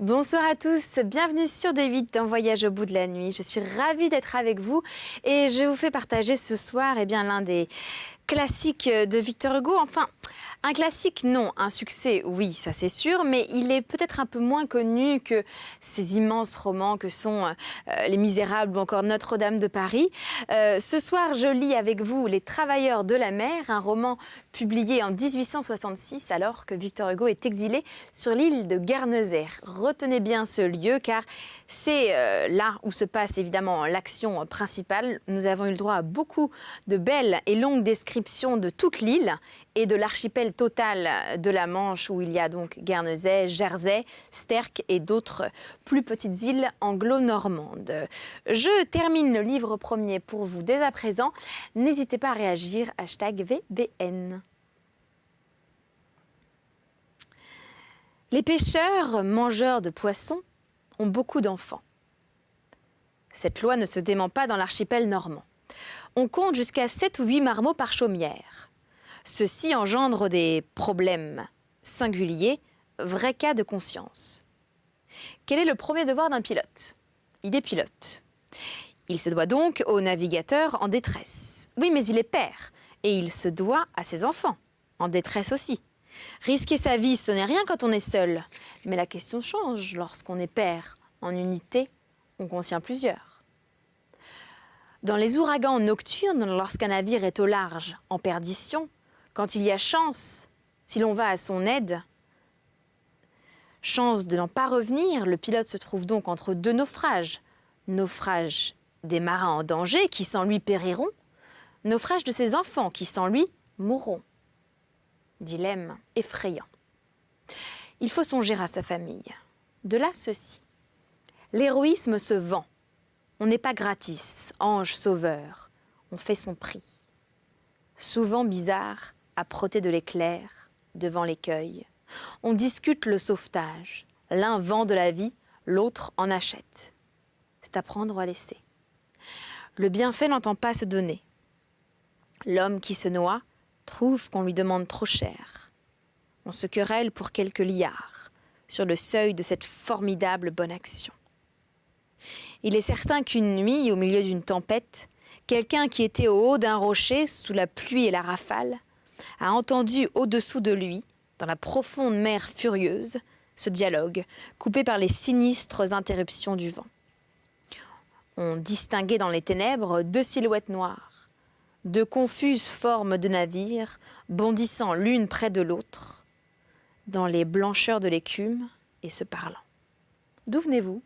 Bonsoir à tous, bienvenue sur D8 dans Voyage au bout de la nuit. Je suis ravie d'être avec vous et je vous fais partager ce soir l'un des classiques de Victor Hugo. Enfin, un classique, non, un succès, oui, ça c'est sûr, mais il est peut-être un peu moins connu que ces immenses romans que sont Les Misérables ou encore Notre-Dame de Paris. Ce soir, je lis avec vous Les Travailleurs de la mer, un roman publié en 1866 alors que Victor Hugo est exilé sur l'île de Guernesey. Retenez bien ce lieu car c'est là où se passe évidemment l'action principale. Nous avons eu le droit à beaucoup de belles et longues descriptions de toute l'île et de l'archipel total de la Manche où il y a donc Guernesey, Jersey, Sterck et d'autres plus petites îles anglo-normandes. Je termine le livre premier pour vous dès à présent. N'hésitez pas à réagir, #VBN. Les pêcheurs, mangeurs de poissons, ont beaucoup d'enfants. Cette loi ne se dément pas dans l'archipel normand. On compte jusqu'à 7 ou 8 marmots par chaumière. Ceci engendre des problèmes singuliers, vrais cas de conscience. Quel est le premier devoir d'un pilote? Il est pilote. Il se doit donc au navigateur en détresse. Oui, mais il est père, et il se doit à ses enfants, en détresse aussi. Risquer sa vie, ce n'est rien quand on est seul. Mais la question change lorsqu'on est père. En unité, on contient plusieurs. Dans les ouragans nocturnes, lorsqu'un navire est au large, en perdition, quand il y a chance, si l'on va à son aide, chance de n'en pas revenir, le pilote se trouve donc entre deux naufrages. Naufrage des marins en danger, qui sans lui périront, naufrage de ses enfants, qui sans lui mourront. Dilemme effrayant. Il faut songer à sa famille. De là ceci. L'héroïsme se vend. On n'est pas gratis, ange sauveur. On fait son prix. Souvent bizarre, à protter de l'éclair, devant l'écueil. On discute le sauvetage. L'un vend de la vie, l'autre en achète. C'est à prendre ou à laisser. Le bienfait n'entend pas se donner. L'homme qui se noie trouve qu'on lui demande trop cher. On se querelle pour quelques liards, sur le seuil de cette formidable bonne action. Il est certain qu'une nuit, au milieu d'une tempête, quelqu'un qui était au haut d'un rocher, sous la pluie et la rafale, a entendu au-dessous de lui, dans la profonde mer furieuse, ce dialogue, coupé par les sinistres interruptions du vent. On distinguait dans les ténèbres deux silhouettes noires, deux confuses formes de navires, bondissant l'une près de l'autre, dans les blancheurs de l'écume et se parlant. D'où venez-vous ?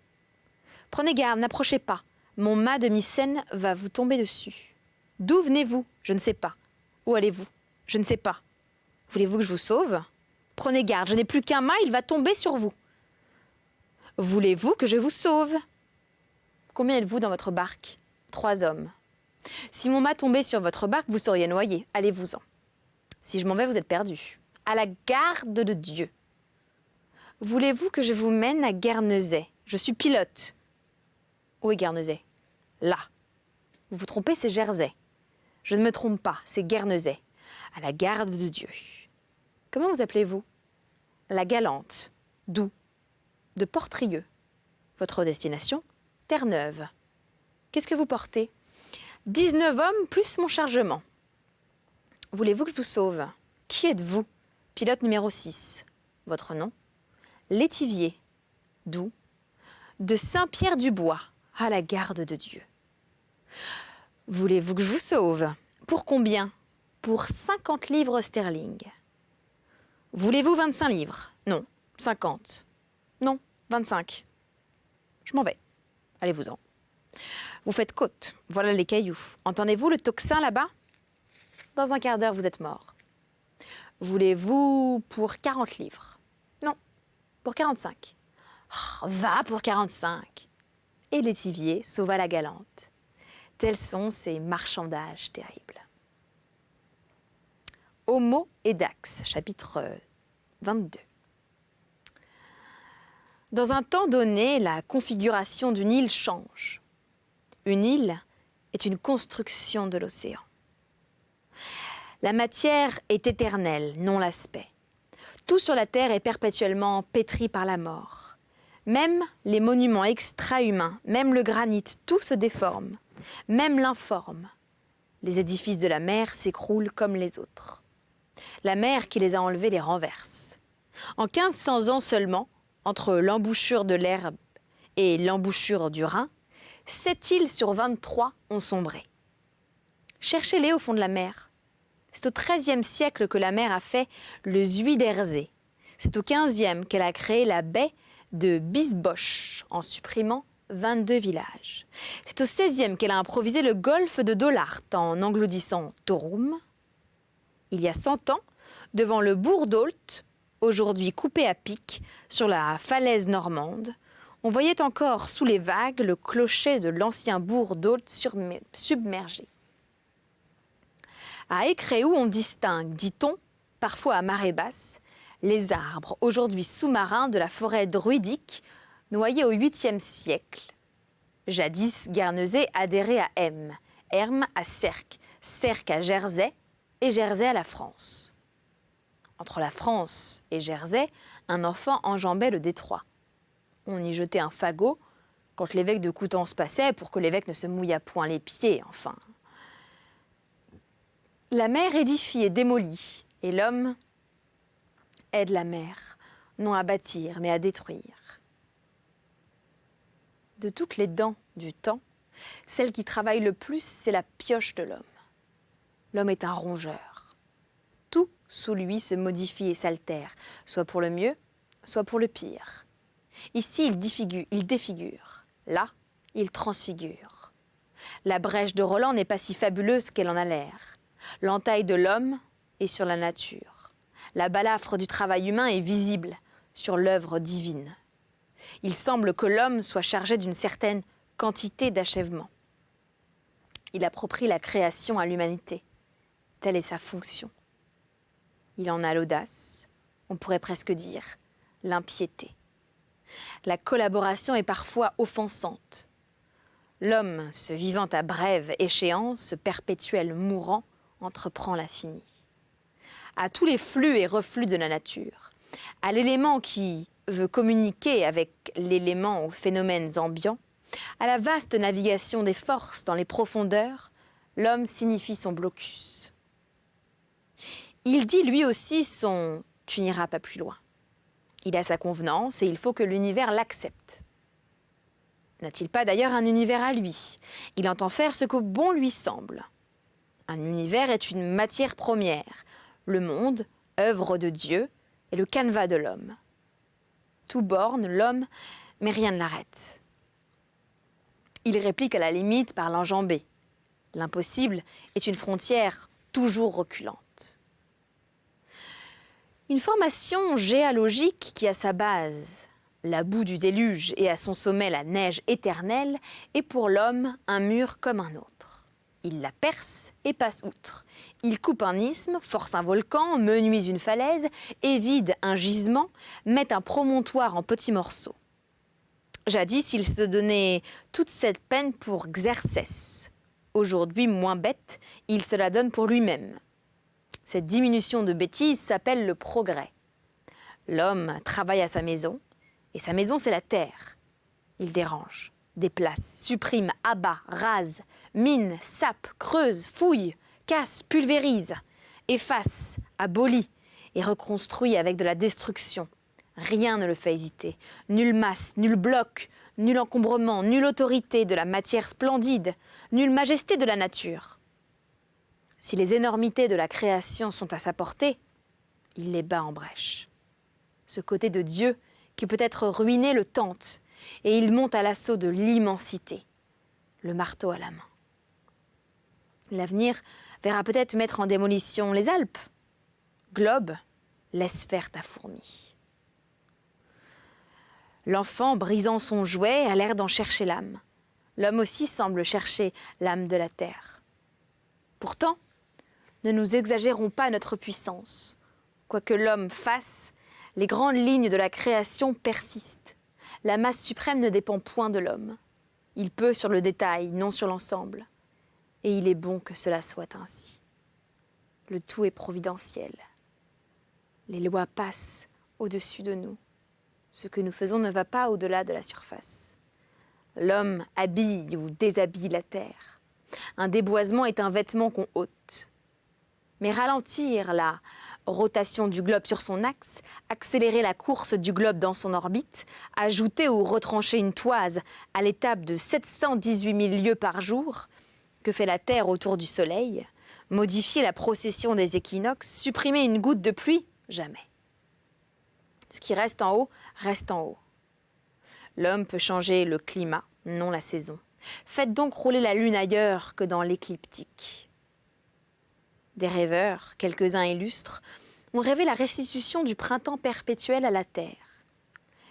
Prenez garde, n'approchez pas. Mon mât de Mycène va vous tomber dessus. D'où venez-vous? Je ne sais pas. Où allez-vous? Je ne sais pas. Voulez-vous que je vous sauve? Prenez garde, je n'ai plus qu'un mât, il va tomber sur vous. Voulez-vous que je vous sauve? Combien êtes-vous dans votre barque? 3 hommes. Si mon mât tombait sur votre barque, vous seriez noyé. Allez-vous-en. Si je m'en vais, vous êtes perdu. À la garde de Dieu. Voulez-vous que je vous mène à Guernesey? Je suis pilote. Où est Guernesey? Là. Vous vous trompez, c'est Jersey. Je ne me trompe pas, c'est Guernesey. À la garde de Dieu. Comment vous appelez-vous? La Galante. D'où? De Portrieux. Votre destination? Terre-Neuve. Qu'est-ce que vous portez? 19 hommes plus mon chargement. Voulez-vous que je vous sauve? Qui êtes-vous? Pilote numéro 6. Votre nom? L'étivier. D'où? De Saint-Pierre-du-Bois, à la garde de Dieu. Voulez-vous que je vous sauve? Pour combien? Pour 50 livres sterling. Voulez-vous 25 livres? Non. 50. Non. 25. Je m'en vais. Allez-vous-en. Vous faites côte. Voilà les cailloux. Entendez-vous le tocsin là-bas? Dans un quart d'heure, vous êtes mort. Voulez-vous pour 40 livres? Non. Pour 45. Oh, va pour 45. Et l'étivier sauva la Galante. Tels sont ces marchandages terribles. Homo et Dax, chapitre 22. Dans un temps donné, la configuration d'une île change. Une île est une construction de l'océan. La matière est éternelle, non l'aspect. Tout sur la terre est perpétuellement pétri par la mort. Même les monuments extra-humains, même le granit, tout se déforme, même l'informe. Les édifices de la mer s'écroulent comme les autres. La mer qui les a enlevés les renverse. En 1500 ans seulement, entre l'embouchure de l'Erbe et l'embouchure du Rhin, 7 îles sur 23 ont sombré. Cherchez-les au fond de la mer. C'est au XIIIe siècle que la mer a fait le Zuiderzee. C'est au XVe qu'elle a créé la baie de Biesbosch en supprimant 22 villages. C'est au XVIe qu'elle a improvisé le golfe de Dollart en engloutissant Torum. Il y a 100 ans, devant le bourg d'Olt, aujourd'hui coupé à pic sur la falaise normande, on voyait encore sous les vagues le clocher de l'ancien bourg d'Olt submergé. À Écréhou, on distingue, dit-on, parfois à marée basse, les arbres aujourd'hui sous-marins de la forêt druidique, noyés au 8e siècle. Jadis, Guernesey adhérait à Hermes à Sercq, Sercq à Jersey et Jersey à la France. Entre la France et Jersey, un enfant enjambait le détroit. On y jetait un fagot quand l'évêque de Coutances passait pour que l'évêque ne se mouillât point les pieds, enfin. La mer édifie et démolit, et l'homme aide la mer, non à bâtir, mais à détruire. De toutes les dents du temps, celle qui travaille le plus, c'est la pioche de l'homme. L'homme est un rongeur. Tout sous lui se modifie et s'altère, soit pour le mieux, soit pour le pire. Ici, il défigure. Là, il transfigure. La brèche de Roland n'est pas si fabuleuse qu'elle en a l'air. L'entaille de l'homme est sur la nature. La balafre du travail humain est visible sur l'œuvre divine. Il semble que l'homme soit chargé d'une certaine quantité d'achèvement. Il approprie la création à l'humanité. Telle est sa fonction. Il en a l'audace, on pourrait presque dire l'impiété. La collaboration est parfois offensante. L'homme, se vivant à brève échéance, perpétuel mourant, entreprend l'infini. À tous les flux et reflux de la nature, à l'élément qui veut communiquer avec l'élément aux phénomènes ambiants, à la vaste navigation des forces dans les profondeurs, l'homme signifie son blocus. Il dit lui aussi son « tu n'iras pas plus loin ». Il a sa convenance et il faut que l'univers l'accepte. N'a-t-il pas d'ailleurs un univers à lui? Il entend faire ce que bon lui semble. Un univers est une matière première, le monde, œuvre de Dieu, est le canevas de l'homme. Tout borne l'homme, mais rien ne l'arrête. Il réplique à la limite par l'enjambée. L'impossible est une frontière toujours reculante. Une formation géologique qui a sa base la boue du déluge et à son sommet la neige éternelle est pour l'homme un mur comme un autre. Il la perce et passe outre. Il coupe un isthme, force un volcan, menuise une falaise, évide un gisement, met un promontoire en petits morceaux. Jadis, il se donnait toute cette peine pour Xerxès. Aujourd'hui, moins bête, il se la donne pour lui-même. Cette diminution de bêtise s'appelle le progrès. L'homme travaille à sa maison, et sa maison, c'est la terre. Il dérange, déplace, supprime, abat, rase, mine, sape, creuse, fouille, casse, pulvérise, efface, abolit et reconstruit avec de la destruction. Rien ne le fait hésiter. Nulle masse, nul bloc, nul encombrement, nulle autorité de la matière splendide, nulle majesté de la nature. Si les énormités de la création sont à sa portée, il les bat en brèche. Ce côté de Dieu qui peut être ruiné le tente, et il monte à l'assaut de l'immensité, le marteau à la main. L'avenir verra peut-être mettre en démolition les Alpes. Globe, laisse faire ta fourmi. L'enfant, brisant son jouet, a l'air d'en chercher l'âme. L'homme aussi semble chercher l'âme de la terre. Pourtant, ne nous exagérons pas notre puissance. Quoi que l'homme fasse, les grandes lignes de la création persistent. La masse suprême ne dépend point de l'homme. Il peut sur le détail, non sur l'ensemble. Et il est bon que cela soit ainsi. Le tout est providentiel. Les lois passent au-dessus de nous. Ce que nous faisons ne va pas au-delà de la surface. L'homme habille ou déshabille la terre. Un déboisement est un vêtement qu'on ôte. Mais ralentir la rotation du globe sur son axe, accélérer la course du globe dans son orbite, ajouter ou retrancher une toise à l'étape de 718 000 lieues par jour que fait la Terre autour du Soleil, modifier la procession des équinoxes, supprimer une goutte de pluie, jamais. Ce qui reste en haut, reste en haut. L'homme peut changer le climat, non la saison. Faites donc rouler la lune ailleurs que dans l'écliptique. Des rêveurs, quelques-uns illustres, ont rêvé la restitution du printemps perpétuel à la Terre.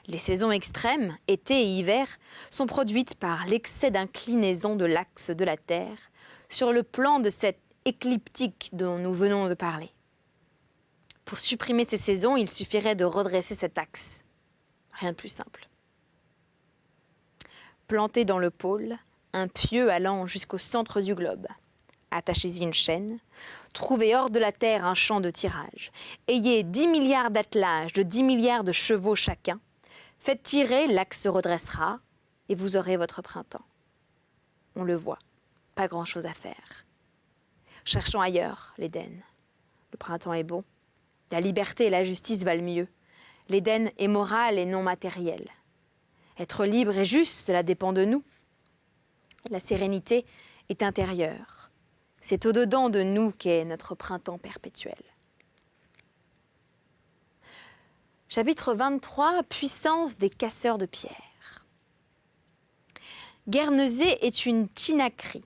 Les saisons extrêmes, été et hiver, sont produites par l'excès d'inclinaison de l'axe de la Terre sur le plan de cette écliptique dont nous venons de parler. Pour supprimer ces saisons, il suffirait de redresser cet axe. Rien de plus simple. Plantez dans le pôle un pieu allant jusqu'au centre du globe. Attachez-y une chaîne, trouvez hors de la terre un champ de tirage. Ayez 10 milliards d'attelages de 10 milliards de chevaux chacun. Faites tirer, l'axe se redressera et vous aurez votre printemps. On le voit, pas grand-chose à faire. Cherchons ailleurs l'Éden. Le printemps est bon. La liberté et la justice valent mieux. L'Éden est moral et non matériel. Être libre et juste, cela dépend de nous. La sérénité est intérieure. C'est au-dedans de nous qu'est notre printemps perpétuel. Chapitre 23, puissance des casseurs de pierres. Guernesey est une Thinakrie.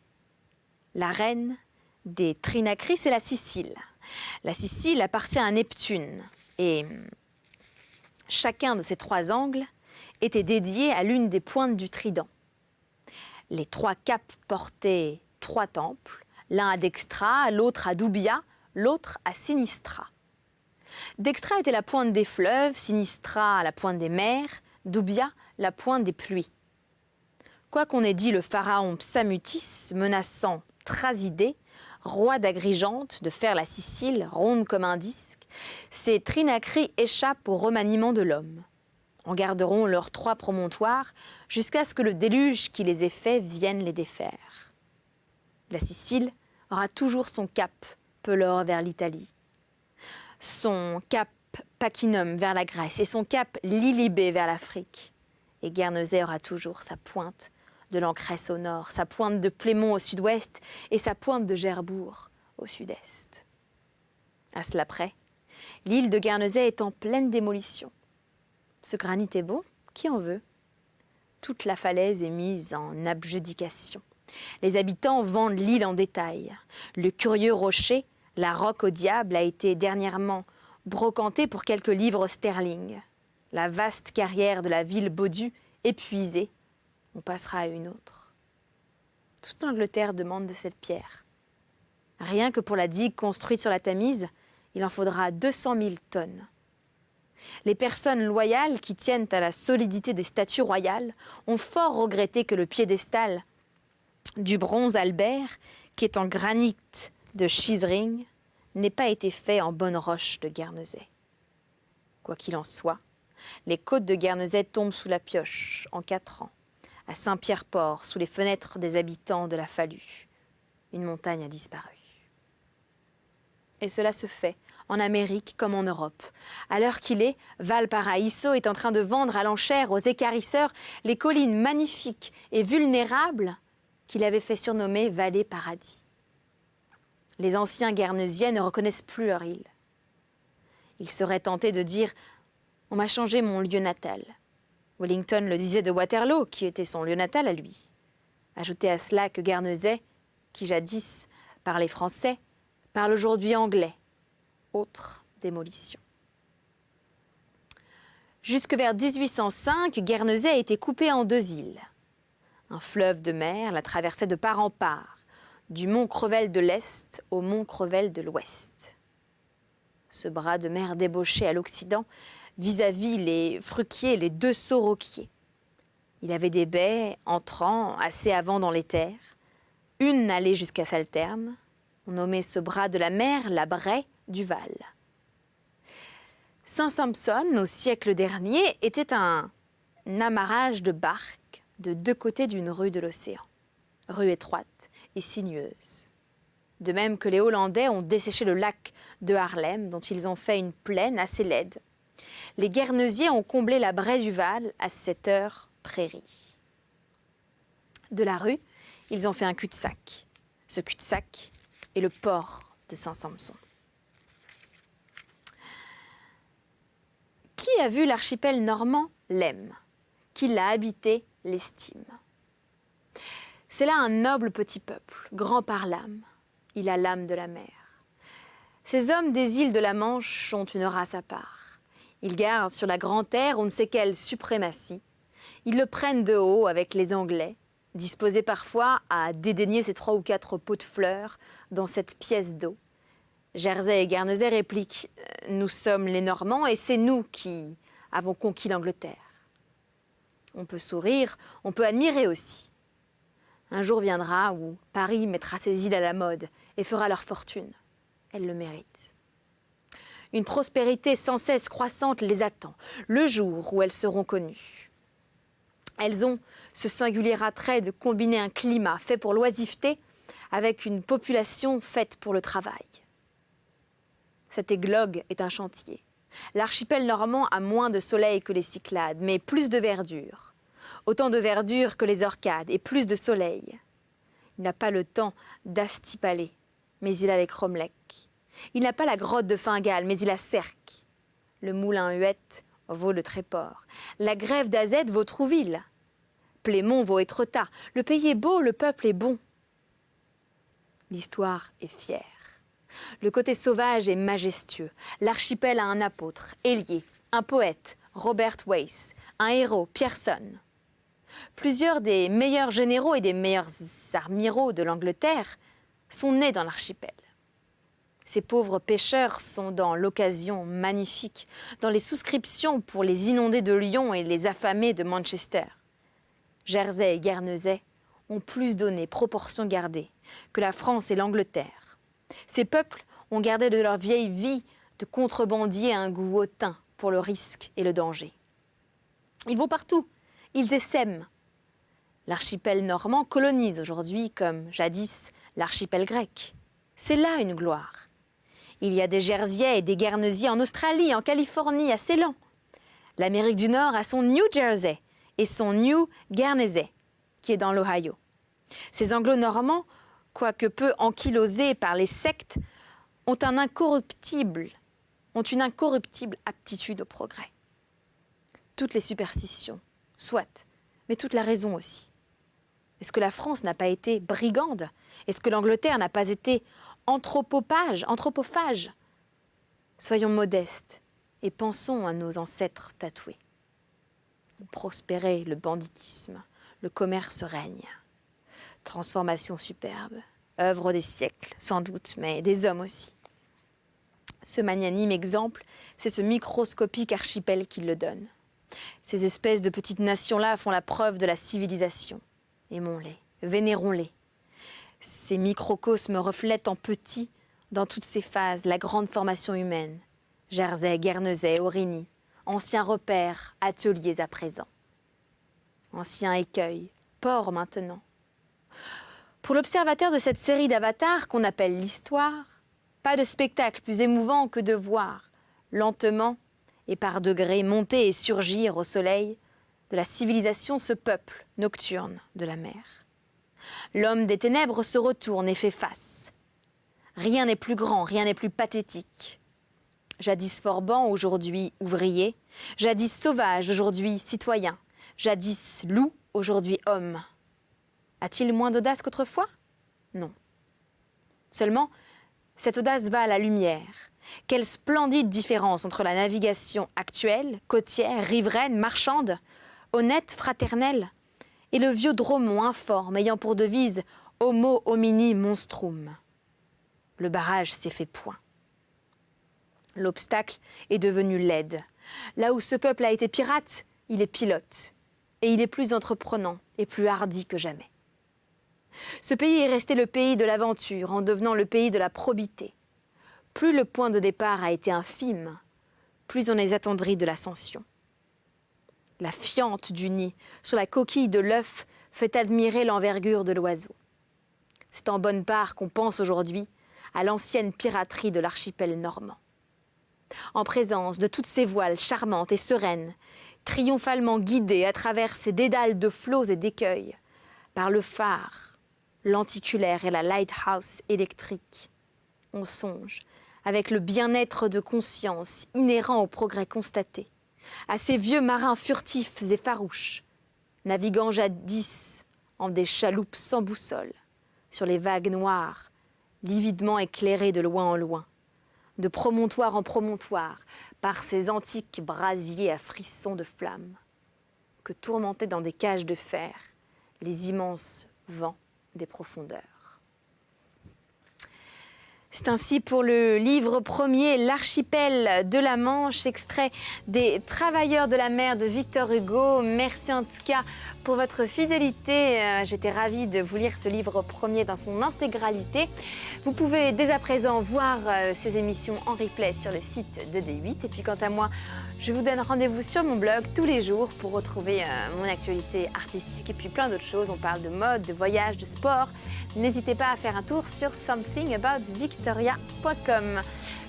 La reine des Trinakries, c'est la Sicile. La Sicile appartient à Neptune et chacun de ces trois angles était dédié à l'une des pointes du trident. Les trois caps portaient trois temples, l'un à Dextra, l'autre à Dubia, l'autre à Sinistra. Dextra était la pointe des fleuves, Sinistra la pointe des mers, Dubia la pointe des pluies. Quoi qu'on ait dit le pharaon Psamutis, menaçant Thrasidée, roi d'Agrigente, de faire la Sicile ronde comme un disque, ces Trinakries échappent au remaniement de l'homme. En garderont leurs trois promontoires jusqu'à ce que le déluge qui les ait faits vienne les défaire. La Sicile aura toujours son cap Pelore vers l'Italie, son cap Pacinum vers la Grèce et son cap Lilybé vers l'Afrique. Et Guernesey aura toujours sa pointe de l'Ancresse au nord, sa pointe de Plémont au sud-ouest et sa pointe de Gerbourg au sud-est. À cela près, l'île de Guernesey est en pleine démolition. Ce granit est bon, qui en veut? Toute la falaise est mise en abjudication. Les habitants vendent l'île en détail. Le curieux rocher, la roque au diable, a été dernièrement brocanté pour quelques livres sterling. La vaste carrière de la ville Baudu, épuisée, on passera à une autre. Toute l'Angleterre demande de cette pierre. Rien que pour la digue construite sur la Tamise, il en faudra 200 000 tonnes. Les personnes loyales qui tiennent à la solidité des statues royales ont fort regretté que le piédestal du bronze Albert, qui est en granit de Schizring, n'ait pas été fait en bonne roche de Guernesey. Quoi qu'il en soit, les côtes de Guernesey tombent sous la pioche en 4 ans. À Saint-Pierre-Port, sous les fenêtres des habitants de la Fallu, une montagne a disparu. Et cela se fait en Amérique comme en Europe. À l'heure qu'il est, Valparaiso est en train de vendre à l'enchère aux équarrisseurs les collines magnifiques et vulnérables qu'il avait fait surnommer Vallée Paradis. Les anciens Guernesiens ne reconnaissent plus leur île. Ils seraient tentés de dire « On m'a changé mon lieu natal ». Wellington le disait de Waterloo, qui était son lieu natal à lui. Ajoutez à cela que Guernesey, qui jadis parlait français, parle aujourd'hui anglais. Autre démolition. Jusque vers 1805, Guernesey a été coupée en 2 îles. Un fleuve de mer la traversait de part en part, du mont Crevel de l'Est au mont Crevel de l'Ouest. Ce bras de mer débauchait à l'Occident, vis-à-vis les Fruquiers et les 2 Sauroquiers. Il avait des baies entrant assez avant dans les terres. Une allait jusqu'à Salterne. On nommait ce bras de la mer la Braie du Val. Saint-Sampson, au siècle dernier, était un amarrage de barques de deux côtés d'une rue de l'océan, rue étroite et sinueuse. De même que les Hollandais ont desséché le lac de Haarlem, dont ils ont fait une plaine assez laide. Les Guernesiais ont comblé la Braie du Val à cette heure prairie. De la rue, ils ont fait un cul-de-sac. Ce cul-de-sac est le port de Saint-Sampson. Qui a vu l'archipel normand l'aime, qui l'a habité l'estime. C'est là un noble petit peuple, grand par l'âme. Il a l'âme de la mer. Ces hommes des îles de la Manche ont une race à part. Ils gardent sur la grande terre on ne sait quelle suprématie. Ils le prennent de haut avec les Anglais, disposés parfois à dédaigner ces 3 ou 4 pots de fleurs dans cette pièce d'eau. Jersey et Guernesey répliquent « Nous sommes les Normands et c'est nous qui avons conquis l'Angleterre ». On peut sourire, on peut admirer aussi. Un jour viendra où Paris mettra ses îles à la mode et fera leur fortune. Elles le méritent. Une prospérité sans cesse croissante les attend, le jour où elles seront connues. Elles ont ce singulier attrait de combiner un climat fait pour l'oisiveté avec une population faite pour le travail. Cet églogue est un chantier. L'archipel normand a moins de soleil que les Cyclades, mais plus de verdure. Autant de verdure que les Orcades et plus de soleil. Il n'a pas le temps d'Astipalais, mais il a les cromlechs. Il n'a pas la grotte de Fingal, mais il a Sercq. Le moulin Huette vaut le Tréport. La grève d'Azette vaut Trouville. Plémont vaut Étretat. Le pays est beau, le peuple est bon. L'histoire est fière. Le côté sauvage est majestueux. L'archipel a un apôtre, Hélier, un poète, Robert Wace, un héros, Pierson. Plusieurs des meilleurs généraux et des meilleurs amiraux de l'Angleterre sont nés dans l'archipel. Ces pauvres pêcheurs sont dans l'occasion magnifique, dans les souscriptions pour les inondés de Lyon et les affamés de Manchester. Jersey et Guernesey ont plus donné, proportion gardée, que la France et l'Angleterre. Ces peuples ont gardé de leur vieille vie de contrebandiers un goût hautain pour le risque et le danger. Ils vont partout, ils essaiment. L'archipel normand colonise aujourd'hui, comme jadis, l'archipel grec. C'est là une gloire. Il y a des Jersiais et des Guernesiais en Australie, en Californie, à Ceylan. L'Amérique du Nord a son New Jersey et son New Guernesey, qui est dans l'Ohio. Ces anglo-normands, quoique peu ankylosés par les sectes, ont une incorruptible aptitude au progrès. Toutes les superstitions, soit, mais toute la raison aussi. Est-ce que la France n'a pas été brigande? Est-ce que l'Angleterre n'a pas été anthropophage? Soyons modestes et pensons à nos ancêtres tatoués. Prospérer le banditisme, le commerce règne. Transformation superbe, œuvre des siècles, sans doute, mais des hommes aussi. Ce magnanime exemple, c'est ce microscopique archipel qui le donne. Ces espèces de petites nations-là font la preuve de la civilisation. Aimons-les, vénérons-les. Ces microcosmes reflètent en petit, dans toutes ses phases, la grande formation humaine. Jersey, Guernesey, Aurigny, anciens repères, ateliers à présent. Anciens écueils, ports maintenant. Pour l'observateur de cette série d'avatars qu'on appelle l'histoire, pas de spectacle plus émouvant que de voir, lentement et par degrés, monter et surgir au soleil de la civilisation ce peuple nocturne de la mer. L'homme des ténèbres se retourne et fait face. Rien n'est plus grand, rien n'est plus pathétique. Jadis forban, aujourd'hui ouvrier, jadis sauvage, aujourd'hui citoyen, jadis loup, aujourd'hui homme. A-t-il moins d'audace qu'autrefois? Non. Seulement, cette audace va à la lumière. Quelle splendide différence entre la navigation actuelle, côtière, riveraine, marchande, honnête, fraternelle, et le vieux dromon informe ayant pour devise « Homo homini monstrum ». Le barrage s'est fait point. L'obstacle est devenu laide. Là où ce peuple a été pirate, il est pilote. Et il est plus entreprenant et plus hardi que jamais. Ce pays est resté le pays de l'aventure en devenant le pays de la probité. Plus le point de départ a été infime, plus on est attendri de l'ascension. La fiente du nid sur la coquille de l'œuf fait admirer l'envergure de l'oiseau. C'est en bonne part qu'on pense aujourd'hui à l'ancienne piraterie de l'archipel normand. En présence de toutes ces voiles charmantes et sereines, triomphalement guidées à travers ces dédales de flots et d'écueils, par le phare, lenticulaire et la lighthouse électrique, on songe, avec le bien-être de conscience inhérent au progrès constaté, à ces vieux marins furtifs et farouches, naviguant jadis en des chaloupes sans boussole, sur les vagues noires, lividement éclairées de loin en loin, de promontoire en promontoire, par ces antiques brasiers à frissons de flammes, que tourmentaient dans des cages de fer les immenses vents des profondeurs. C'est ainsi pour le livre premier, L'archipel de la Manche, extrait des Travailleurs de la mer de Victor Hugo. Merci en tout cas pour votre fidélité. J'étais ravie de vous lire ce livre premier dans son intégralité. Vous pouvez dès à présent voir ces émissions en replay sur le site de D8. Et puis quant à moi, je vous donne rendez-vous sur mon blog tous les jours pour retrouver mon actualité artistique et puis plein d'autres choses. On parle de mode, de voyage, de sport. N'hésitez pas à faire un tour sur somethingaboutVictoria.com.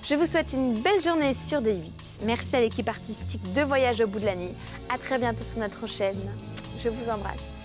Je vous souhaite une belle journée sur D8. Merci à l'équipe artistique de Voyage au bout de la nuit. À très bientôt sur notre chaîne. Je vous embrasse.